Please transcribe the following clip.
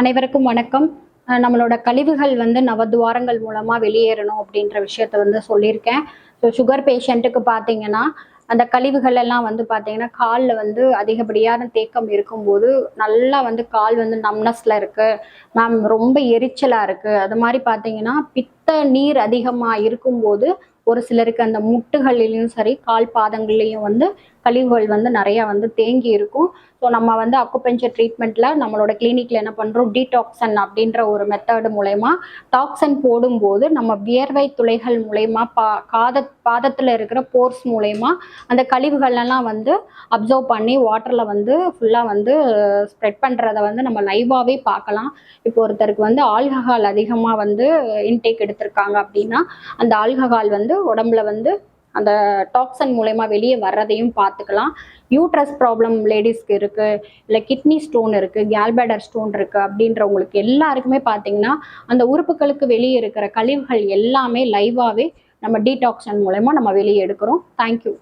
அனைவருக்கும் வணக்கம். நம்மளோட கழிவுகள் வந்து நவதுவாரங்கள் மூலமா வெளியேறணும் அப்படின்ற விஷயத்த வந்து சொல்லியிருக்கேன். ஸோ சுகர் பேஷண்ட்டுக்கு பார்த்தீங்கன்னா, அந்த கழிவுகள் எல்லாம் வந்து பார்த்தீங்கன்னா, கால்ல வந்து அதிகப்படியான தேக்கம் இருக்கும்போது, நல்லா வந்து கால் வந்து நம்னஸ்ல இருக்கு, மேம் ரொம்ப எரிச்சலா இருக்கு. அது மாரி பார்த்தீங்கன்னா, பித்த நீர் அதிகமா இருக்கும்போது, ஒரு சிலருக்கு அந்த முட்டுகள்லயும் சரி, கால் பாதங்கள்லயும் வந்து கழிவுகள் வந்து நெறையா வந்து தேங்கி இருக்கும். ஸோ நம்ம வந்து அக்குபஞ்சர் ட்ரீட்மெண்ட்ல நம்மளோட கிளினிக்ல என்ன பண்றோம், டீடாக்சன் அப்படின்ற ஒரு மெத்தட் மூலயமா டாக்ஸன் போடும்போது நம்ம வியர்வை துளைகள் மூலயமா பாதத்துல இருக்கிற போர்ஸ் மூலயமா அந்த கழிவுகள் எல்லாம் வந்து அப்சர்வ் பண்ணி வாட்டர்ல வந்து ஃபுல்லா வந்து ஸ்ப்ரெட் பண்றத வந்து நம்ம லைவாவே பார்க்கலாம். இப்போ ஒருத்தருக்கு வந்து ஆல்கஹால் அதிகமா வந்து இன்டேக் எடுத்திருக்காங்க அப்படின்னா, அந்த ஆல்கஹால் வந்து உடம்புல வந்து அந்த டாக்ஸன் மூலயமா வெளியே வர்றதையும் பார்த்துக்கலாம். யூட்ரஸ் ப்ராப்ளம் லேடிஸ்க்கு இருக்கு, இல்லை கிட்னி ஸ்டோன் இருக்கு, கேல்பேடர் ஸ்டோன் இருக்கு அப்படின்றவங்களுக்கு எல்லாருக்குமே பார்த்தீங்கன்னா, அந்த உறுப்புகளுக்கு வெளியே இருக்கிற கழிவுகள் எல்லாமே லைவாவே நம்ம டீடாக்சன் மூலயமா நம்ம வெளியே எடுக்கிறோம். தேங்க்யூ.